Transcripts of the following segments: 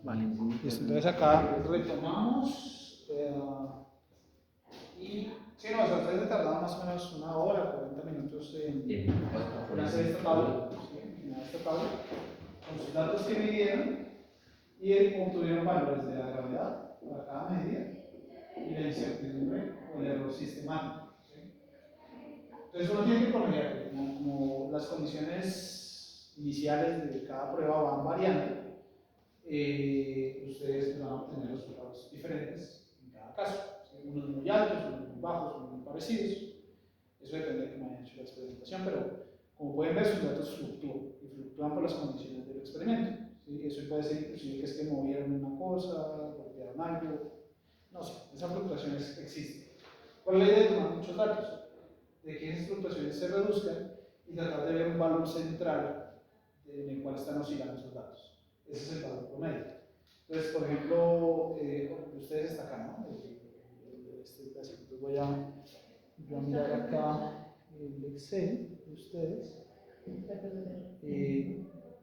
Vale, listo. Entonces acá retomamos. Y sí, no, o sea, ustedes se tardaban más o menos una hora, 40 minutos en hacer esta tabla. ¿Sí? En esta tabla con sus datos que midieron y obtuvieron valores de la gravedad para cada medida y la incertidumbre o el error sistemático. ¿Sí? Entonces uno tiene que promediar, como las condiciones iniciales de cada prueba van variando, ustedes van a obtener resultados diferentes en cada caso. ¿Sí? Unos muy altos, unos muy bajos, unos muy parecidos. Eso depende de cómo hayan hecho la experimentación, pero como pueden ver, sus datos fluctúan y fluctúan por las condiciones del experimento. ¿Sí? Eso puede ser inclusive que es que movieron una cosa, golpearon algo, no sé, esa fluctuación existe. ¿Cuál es la idea de tomar muchos datos? De que esas fluctuaciones se reduzcan y tratar de ver un valor central en el cual están oscilando esos datos. Ese es el valor promedio. Entonces, por ejemplo, ustedes están acá, ¿no? Este pedacito. Entonces voy a mirar acá el Excel de ustedes.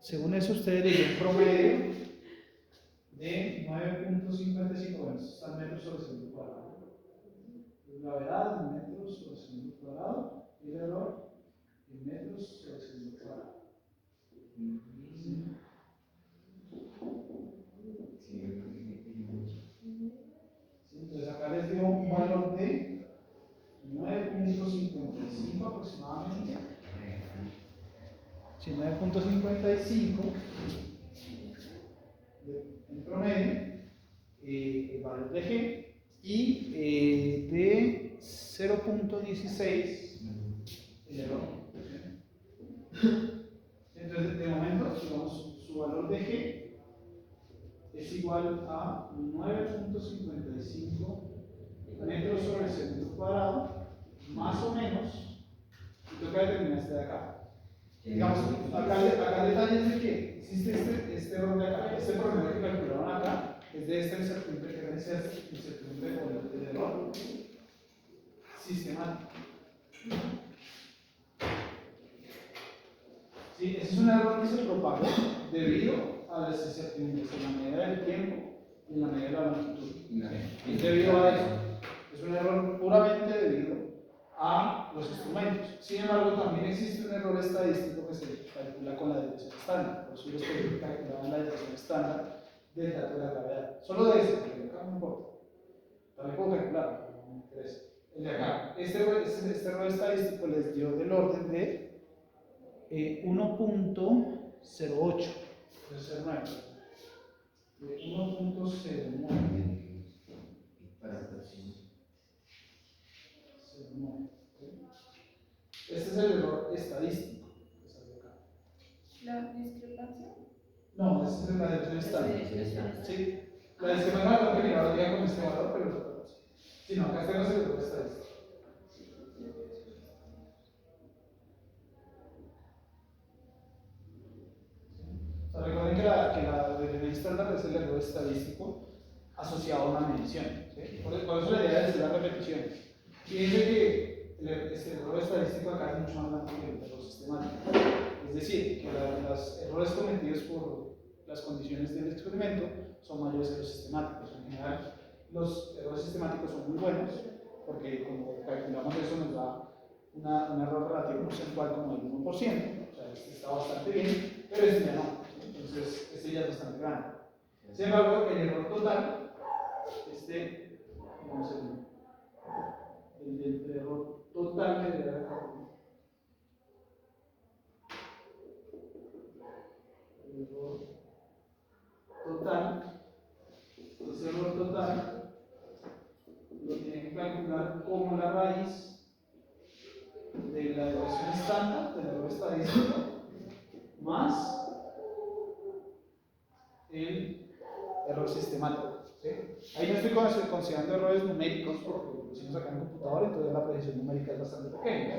Según eso, ustedes le dieron un promedio de 9.55, bueno, están metros sobre segundo cuadrado. Gravedad en metros sobre segundo cuadrado y el error en metros sobre segundo cuadrado. ¿Sí? Entonces acá les dio un valor de 9.55 aproximadamente. Sí, 9.55 en promedio, el valor de G, y de 0.16 el error. Entonces, de momento, digamos, su valor de G es igual a 9.55 metros sobre segundo cuadrado, más o menos, y toca determinar este de acá. Digamos, acá detalles de que existe este error de acá, este problema que calcularon acá, es de esta incertidumbre que es incertidumbre o el error sistemático. Sí, ese es un error que se propagó debido a las incertidumbres en la medida del tiempo y en la medida de la longitud. Es debido a eso. Es un error puramente debido a los instrumentos. Sin embargo, también existe un error estadístico que se calcula con la desviación estándar. Por eso yo estoy calculando la desviación estándar del dato de la gravedad. Solo de ese, porque acá no importa. También puedo calcularlo, pero no me interesa. El de acá, este error estadístico les dio del orden de 1.08. Puede ser 9. De 1.09. Este es el error estadístico que salió acá. ¿La discrepancia? No, esta es la desviación estándar. Sí. La discrepancia la tengo que mirar ya con este valor, pero sí, no, acá tenemos el error estadístico. O sea, recuerden que la desviación estándar es el error estadístico asociado a una medición. ¿Sí? Por eso la idea es hacer las repeticiones. Fíjense que este error estadístico acá es mucho más grande que el error sistemático. Es decir, que los errores cometidos por las condiciones del experimento son mayores que los sistemáticos. En general, los errores sistemáticos son muy buenos porque como calculamos eso nos da un error relativo porcentual como del 1%. O sea, este está bastante bien, pero este ya no. Entonces, este ya es bastante grande. Sin embargo, el error total, vamos a ver, el error total que le da acá. El error total, ese error total lo tiene que calcular como la raíz de la desviación estándar, del error estadístico, más el error sistemático. ¿Sí? Ahí no estoy considerando errores numéricos porque lo hicimos acá en el computador, entonces la precisión numérica es bastante pequeña.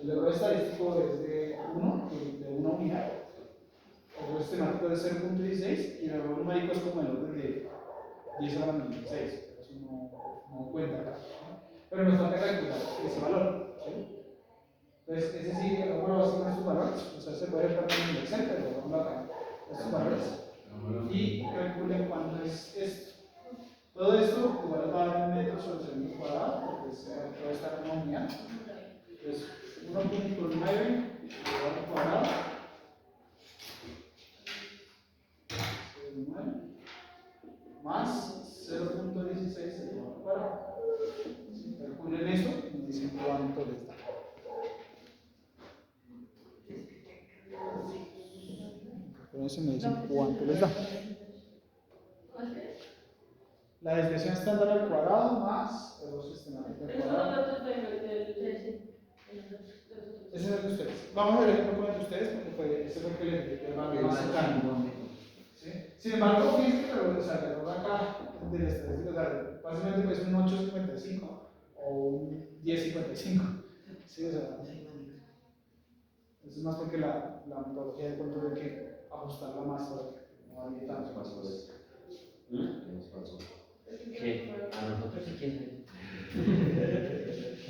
El error estadístico es de 1, de una unidad. El error sistemático es de 0.16 y el error numérico es como el orden de 10 a la menos 16. Eso no cuenta acá. ¿No? Pero nos falta calcular ese valor. ¿Sí? Entonces, ese sí, bueno, va a ser estos valores. O sea, se puede ver también en el Excel, pero vamos a ver estos valores. y calculen cuánto es esto. Todo esto igual va a dar en metros sobre segundo cuadrado, porque todo está en una unidad. Entonces, 1.9 elevado al cuadrado sobre 9 más 0.16 elevado al cuadrado. Si calculen eso, me dicen cuánto les da. Calculen eso y me dicen cuánto les da. La desviación estándar al cuadrado más el sistemático al cuadrado. Ese es el de ustedes. Vamos a ver el ejemplo con el de ustedes porque ese fue el que les va más cercano. ¿Sí? Sin embargo, fíjense que el error acá del estadístico, o sea, básicamente puede ser un 8.55 o un 10.55. ¿Sí? O sea, eso es más porque la metodología de cuánto hay que ajustarla más para que no varíe tanto. ¿Qué? ¿A nosotros sí quién?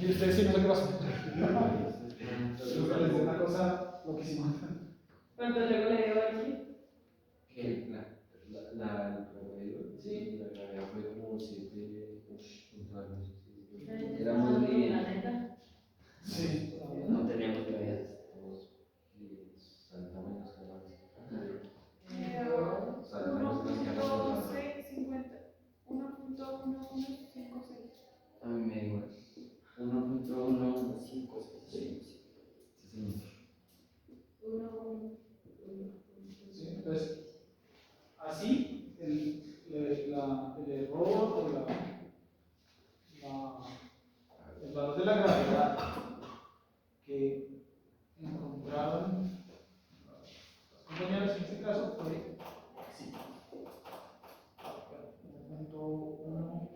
Y ustedes sí no sé qué pasó. Les dio una cosa loquísima. ¿Cuánto luego le dio aquí? ¿Qué? El promedio. Sí. La gravedad fue como 7. Era muy bien. Sí. No teníamos gravedad. Saltamos que más. Saltamos más que más. 1.1156. A mí me dio 1.1156. Sí, entonces, así el error o el valor de la gravedad que encontraron las compañeras en este caso fue así. 1.1.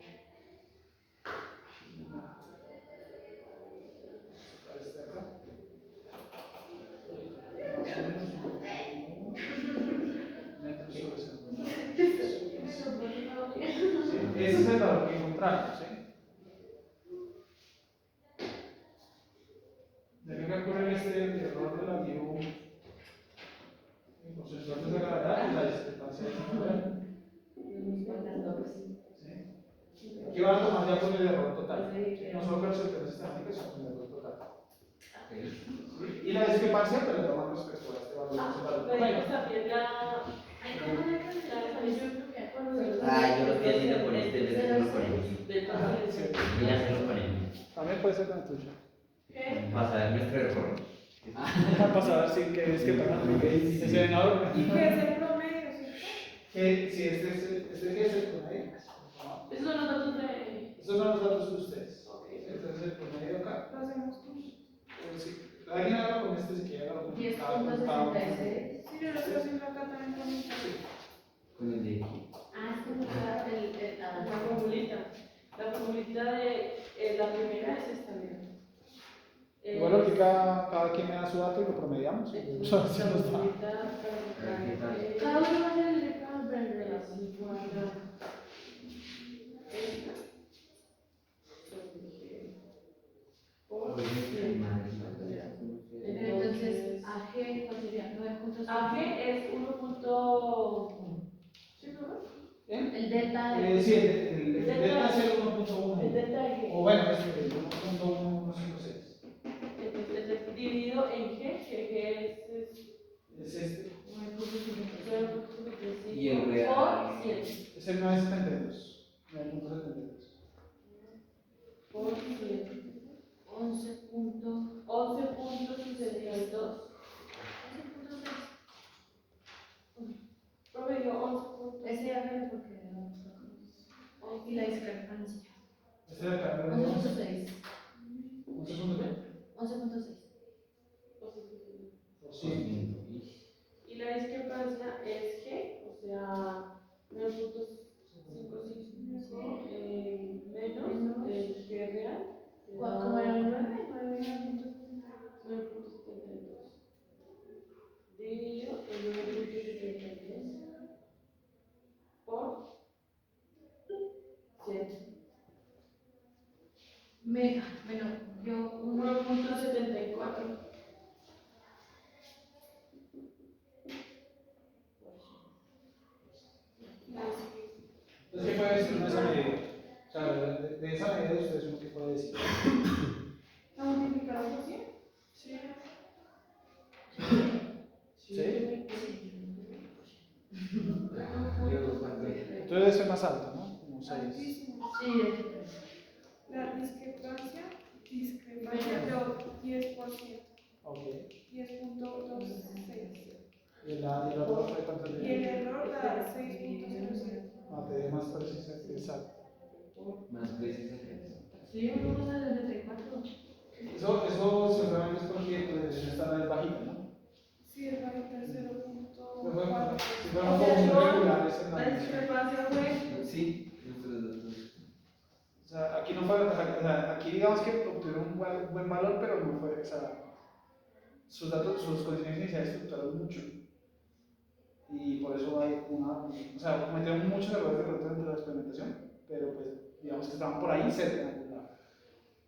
Ese es el valor que encontramos, ¿sí? Deben calcular este error relativo porcentual de la gravedad y la discrepancia de la ¿sí? Aquí van a tomar ya con el error total, ¿sí? No solo con las sorpresas estáticas, sino con el error total. ¿Sí? Y la discrepancia pues la toman respecto a este valor. Pedimos también la. Yo lo estoy haciendo por este, pero no lo ponemos. Ya se lo ponemos. También puede ser con el tuyo. ¿Qué? Para saber nuestro error. Para saber si que es que para lo que dice ese venador. ¿Y qué es el promedio? Que si este que es el promedio. Esos son los datos de. Esos son los datos de ustedes. Okay. Entonces el promedio acá. Lo hacemos con. Si alguien haga con este, si quiere haga con 10.66. Sí, yo lo estoy haciendo acá también con mi. Con el de aquí. Es como la formulita. La formulita de la primera es esta, mira. Igual aquí cada quien me da su dato y lo promediamos. La Eso así nos da. formulita cada uno va a hacer el de cada brand. Entonces, AG, ¿cuál sería? 9.5. AG es 1. ¿Sí, no? El delta. Sí, el delta es el 1.1. El delta de G. O bueno, es el 1.1156. Entonces, dividido en G, que G Es este. 0.55 Y el real. por 100. Es el 972. 9.72. Por 100. 11.62. 11.62. Promedio 11. Ese AG porque no. Y la discrepancia. Este de acá, 11.6. 11.6. 11.6. Y la discrepancia es G, o sea, 9.55 menos el G real. ¿Cómo era el 9? 9.72. Dividido en 9.73 por 100. Bueno, yo 1.74. ustedes tienen esa medida. O sea, de esa medida ustedes uno que puede decir. ¿La multiplicada por 100? Sí. ¿Sí? Yo, ¿cuánto es? Entonces debe ser más alto, ¿no? Como 6. Altísimo. Sí, es. La discrepancia de 10%. Ok. 10.26. ¿Y el error fue cuánto Y le el error da 6.07. no, te dé más precisa que exacto. Más precisa que eso. Sí, uno usa el 74. Eso seguramente es porque la dirección está bajita, ¿no? Sí, es bajita, es Si 0.4. fuera un poco muy regular, es en La la discrepancia fue. Sí, nuestros datos. O sea, aquí no fue, o sea, aquí digamos que obtuvieron un buen valor, pero no fue, o sea, sus datos, sus condiciones iniciales fluctuaron mucho. Y por eso hay o sea, cometieron muchos errores de pronto dentro de la experimentación, pero pues digamos que estaban por ahí cerca en algún lado.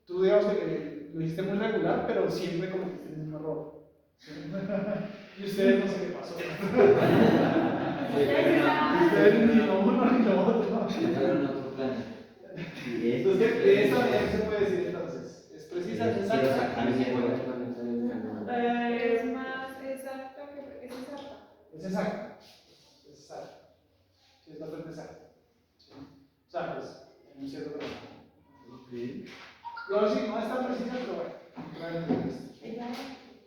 Tú digamos que lo hiciste muy regular, pero siempre cometiste el mismo error. Y ustedes no sé qué pasó. Ustedes ni lo uno ni lo otro. Fueron otro plan. Entonces, de esa ¿qué se puede decir entonces? ¿Es precisa? ¿Es Quiero exacta? sacar mi juego. Es más exacta que es exacta. Es exacta. Es exacta. Sí, es bastante exacta. ¿Sí? O sea, pues, en un cierto grado. Luego sí, no es tan precisa, pero bueno, realmente es.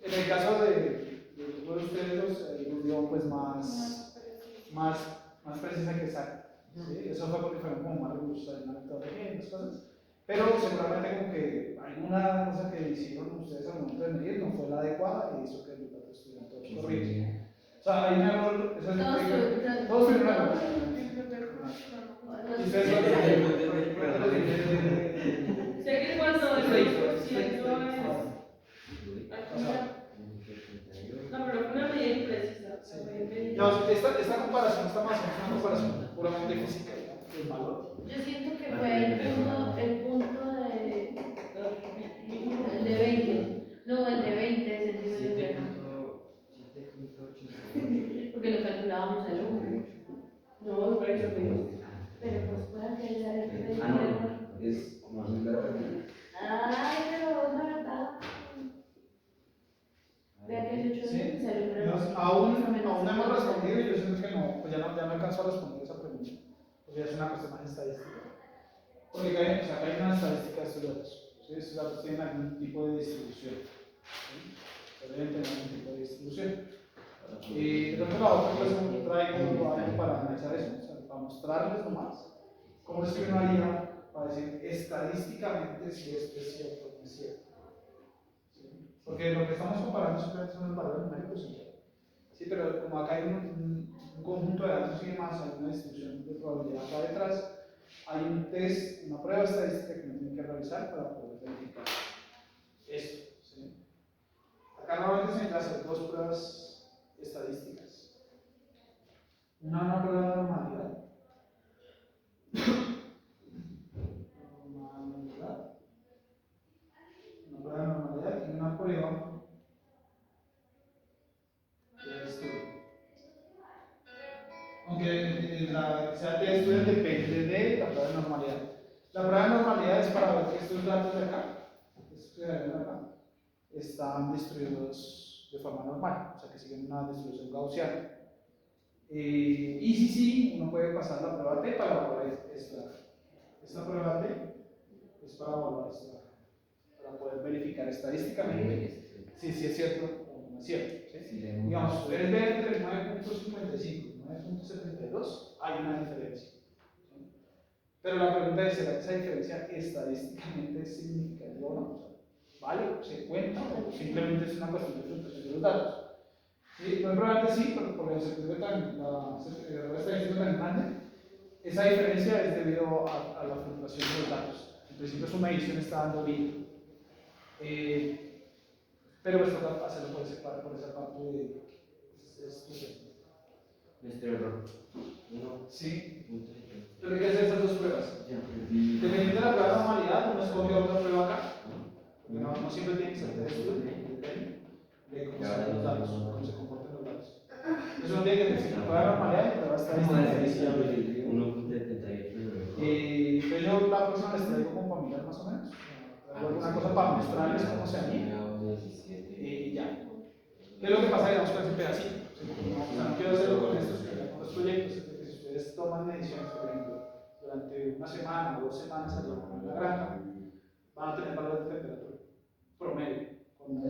En el caso de ustedes los dio pues más precisa que exacta. ¿Sí? Eso fue porque fueron como más recursos en la metodología y las cosas. Pero seguramente como que alguna cosa que hicieron ustedes al momento de medir no fue la adecuada y hizo que los datos estuvieran todos corridos. O sea, hay un error, eso es todos tuvieron un error. Y ustedes Sé que cuando el 6% es. No, pero fue una medida imprecisa. no, esta comparación está más o menos una comparación puramente física del valor. Yo siento que fue el punto de 20. No, el de 20 centímetros de acá. 7.8. Porque lo calculábamos al 1. No, por eso mismo. Pero pues puede que haya el Ah, no, es más barato. Ay, pero es verdad. Vea que el 8 Sí. salió pero Entonces, aún no hemos respondido y yo siento que no, pues ya no alcanzó a responder esa pregunta. Porque es una cuestión más estadística. Porque acá hay una estadística de estos datos. ¿Sí? Estos datos tienen algún tipo de distribución. ¿Sí? Deben tener algún tipo de distribución. Y creo que la otra pues traigo algo para analizar eso, o sea, para mostrarles nomás cómo es que uno haría para decir estadísticamente si esto es cierto o no es cierto. ¿Sí? Porque lo que estamos comparando simplemente son los valores numéricos. Sí, pero como acá hay un conjunto de datos y demás, hay una distribución de probabilidad acá detrás, hay un test, una prueba estadística que uno tiene que realizar para poder verificar esto. ¿Sí? Acá normalmente se necesitan hacer dos pruebas estadísticas. Una prueba de normalidad. Una prueba de normalidad y una prueba de estudio. Aunque la sea de estudio depende de la prueba de normalidad. La prueba de normalidad es para ver que estos datos de acá, están distribuidos de forma normal, o sea que siguen una distribución gaussiana. Y sí, uno puede pasar la prueba T para evaluar esta prueba T es para evaluar para poder verificar estadísticamente si es cierto o no es cierto. ¿Sí? Digamos, ustedes ven entre el 9.55 y 9.72 hay una diferencia. ¿Sí? Pero la pregunta es, ¿será que esa diferencia estadísticamente es significativa o no? ¿Vale? ¿Se cuenta o simplemente es una cuestión de fluctuación de los datos? ¿Sí? Muy probablemente sí, pero por el error estadístico tan grande, esa diferencia es debido a la fluctuación de los datos. En principio su medición está dando bien. Pero pues toca hacerlo por esa parte de estudio. Nuestro error. Sí. Pero hay que hacer esas dos pruebas. Dependiendo de la prueba de normalidad, uno escoge otra prueba acá. Porque no siempre tiene que ser de estudio, depende de cómo se ven los datos, cómo se comportan los datos. Entonces uno tiene que decir prueba de normalidad y prueba estadística. 1.78. para mostrarles cómo se anima. Y ya. ¿Qué es lo que pasa, digamos, con ese pedacito? O sea, no quiero hacerlo con estos proyectos, es que si ustedes toman mediciones, por ejemplo, durante una semana o 2 semanas allá en la granja, van a tener valores de temperatura promedio. Con un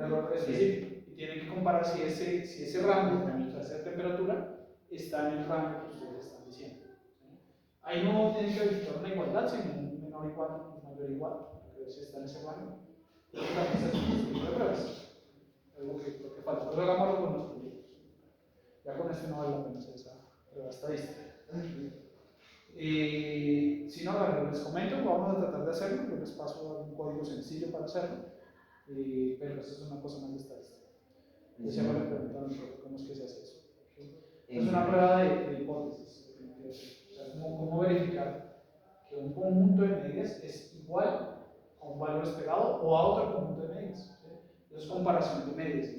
error específico. Y tienen que comparar si ese rango, o sea, esa temperatura, está en el rango que ustedes están diciendo. Ahí no tienen que verificar una igualdad, sino un menor igual, un mayor igual, para ver si está en ese rango. Pero también se hace un tipo de pruebas. Algo que falta. Pero hagámoslo con los proyectos. Ya con este no vale la pena hacer esa prueba estadística. Si no, les comento, vamos a tratar de hacerlo. Yo les paso un código sencillo para hacerlo. Pero eso es una cosa más de estadística. Yo siempre le pregunto a mi profe cómo es que se hace eso. Es una prueba de hipótesis. O sea, cómo verificar que un conjunto de medidas es igual a un valor esperado o a otro conjunto de medidas. ¿Sí? Es comparación de medidas.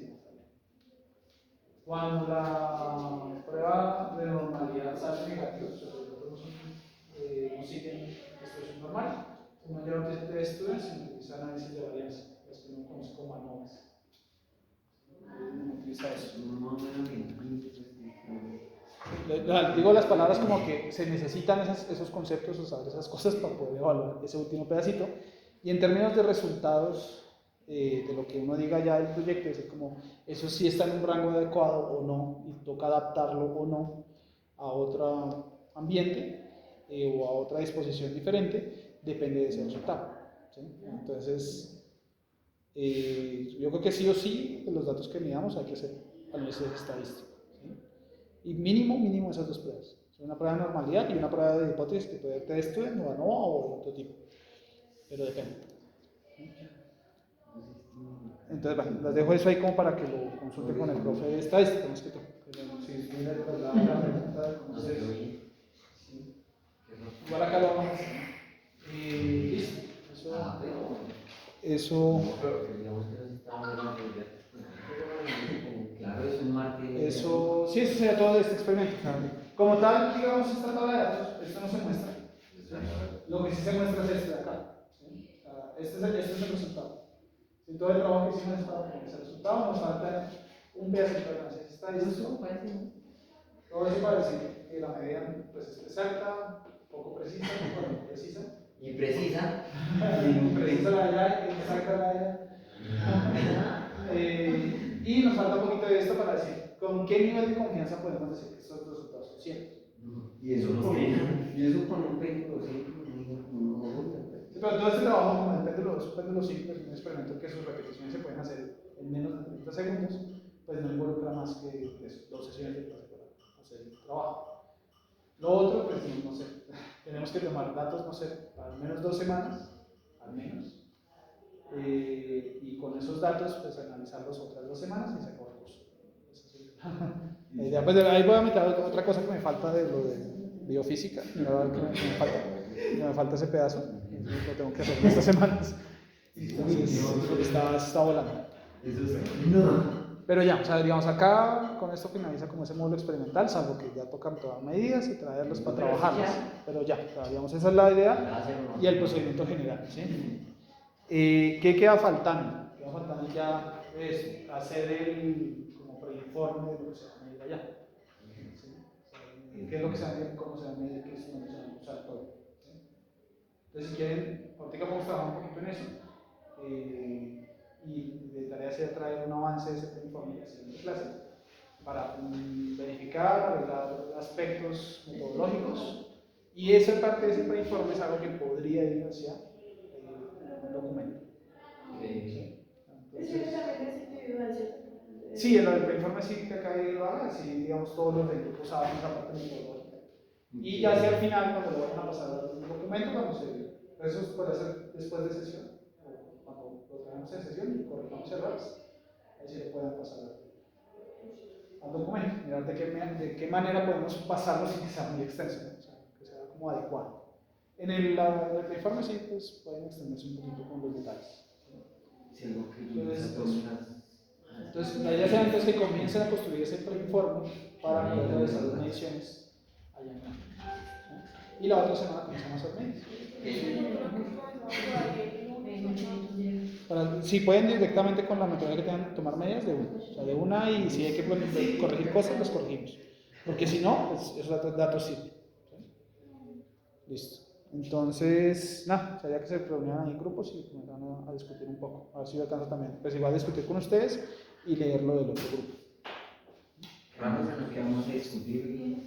Cuando la prueba de normalidad sale negativa, o sea, los datos no siguen expresión normal, uno ya no utiliza estudios, sino utiliza análisis de varianza, las que uno conoce como ANOVAs. No utiliza eso. Digo las palabras como que se necesitan esos conceptos, o saber esas cosas para poder evaluar ese último pedacito. Y en términos de resultados, de lo que uno diga ya del proyecto, es como eso sí está en un rango adecuado o no, y toca adaptarlo o no a otro ambiente o a otra disposición diferente, depende de ese resultado. ¿Sí? Entonces, yo creo que sí o sí, de los datos que midamos hay que hacer análisis estadístico. ¿Sí? Y mínimo esas 2 pruebas. Una prueba de normalidad y una prueba de hipótesis que puede ser de estudio, o ANOVA o de otro tipo. Pero depende. Entonces, bueno, les dejo eso ahí como para que lo consulten con el profe de estadística, más que todo. Sí, mira, pues, la pregunta de cómo se sí. Igual acá lo vamos a hacer. Listo. Eso. Eso, sí, eso sería todo de este experimento. Como tal, digamos, esta tabla de datos, esto no se muestra. ¿Sí? Lo que sí se muestra es este de acá. ¿Sí? Este es el resultado. Si todo el trabajo que hicimos es para obtener ese resultado, nos falta un pedacito de análisis estadístico. Todo eso para decir que la medida pues, es exacta, poco precisa, poco precisa. Imprecisa. Imprecisa la de allá, exacta la de allá. Y nos falta un poquito de esto para decir con qué nivel de confianza podemos decir que estos resultados son ciertos. Y eso con un péndulo pero todo este trabajo, como depende de los ciclos, un experimento que sus repeticiones se pueden hacer en menos de 30 segundos, pues no involucra más que 2 sesiones de clase para hacer el trabajo. Lo otro, pues no sé, tenemos que tomar datos, no sé, para al menos 2 semanas, al menos, y con esos datos, pues analizarlos otras 2 semanas y se acabó el curso. La idea, pues ahí voy a meter otra cosa que me falta de lo de biofísica, me falta ese pedazo, lo tengo que hacer en estas semanas. Entonces, está volando. Pero ya, o sea, digamos, acá con esto finaliza como ese módulo experimental, salvo que ya tocan tomar medidas y traerlas para trabajarlas. Pero ya, o sea, digamos, esa es la idea y el procedimiento general. ¿Sí? ¿Qué queda faltando? Queda faltando ya es hacer el como preinforme de lo que se va a medir allá. ¿Sí? ¿Qué es lo que se va a medir? ¿Cómo se va a medir? ¿Qué es lo que se va a usar todo? ¿Sí? Entonces, si quieren, ahorita vamos a trabajar un poquito en eso. Y de tarea sea traer un avance de ese preinforme y hacer una clase para verificar, arreglar aspectos metodológicos. Y esa parte de ese preinforme es algo que podría ir hacia un documento. ¿Sí? Entonces, sí, el preinforme sí que acá lo haga, sí, digamos, todos los del grupo saben esa parte metodológica. Y ya hacia el final, cuando lo vayan a pasar al documento, vamos a ir. Eso se puede hacer después de sesión, o cuando lo traemos en sesión y corregamos errores, ahí sí lo pueden pasar al documento. Mirar de qué manera podemos pasarlo sin que sea muy extenso, ¿no? O sea, que sea como adecuado. En el informe sí, pues pueden extenderse un poquito con los detalles. Entonces, la idea será entonces que comiencen a construir ese preinforme para poder realizar las mediciones allá en campo. Y la otra semana comenzamos a hacer medios. Si pueden directamente con la metodología que tengan que tomar medidas, de una. O sea, de una, y si hay que corregir cosas, las corregimos. Porque si no, pues esos datos sirven. ¿Sí? Listo. Entonces, nada, sería que se reunieran ahí en grupos y comenzaran a discutir un poco. A ver si yo alcanzo también. Pues igual discutir con ustedes y leer lo del otro grupo. Vamos a nos quedamos a discutir.